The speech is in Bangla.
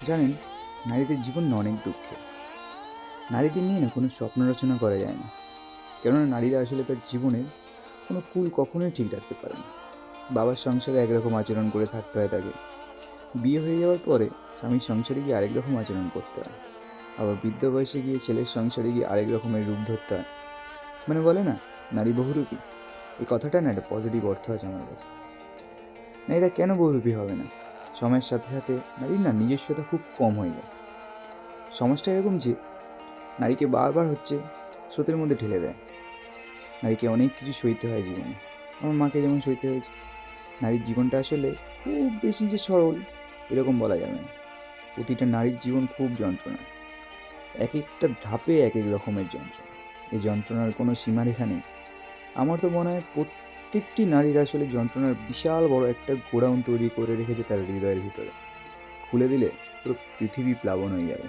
জানেন, নারীদের জীবন না অনেক দুঃখের। নারীদের নিয়ে না কোনো স্বপ্ন রচনা করা যায় না, কেননা নারীরা আসলে তার জীবনের কোনো কুল কখনোই ঠিক রাখতে পারে না। বাবার সংসারে একরকম আচরণ করে থাকতে হয় তাকে, বিয়ে হয়ে যাওয়ার পরে স্বামীর সংসারে গিয়ে আরেক রকম আচরণ করতে হয়, আবার বৃদ্ধ বয়সে গিয়ে ছেলের সংসারে গিয়ে আরেক রকমের রূপ ধরতে হয়। মানে বলে না, নারী বহুরূপী। এই কথাটা না একটা পজিটিভ অর্থ আছে আমার কাছে। নারীরা কেন বহুরূপী হবে না? সময়ের সাথে সাথে নারীর না নিজস্বতা খুব কম হয়ে যায়। সমাজটা এরকম যে নারীকে বারবার স্রোতের মধ্যে ঠেলে দেয়। নারীকে অনেক কিছু সইতে হয় জীবনে। আমার মাকে যেমন সইতে হয়েছে। নারীর জীবনটা আসলে খুব বেশি যে সরল এরকম বলা যাবে না। প্রতিটা নারীর জীবন খুব যন্ত্রণা। এক একটা ধাপে এক এক রকমের যন্ত্রণা। এই যন্ত্রণার কোনো সীমারেখা নেই। আমার তো মনে হয় প্রত্যেকটি নারীর আসলে যন্ত্রণার বিশাল বড় একটা গোডাউন তৈরি করে রেখেছে তার হৃদয়ের ভিতরে। খুলে দিলে পুরো পৃথিবী প্লাবন হয়ে যাবে।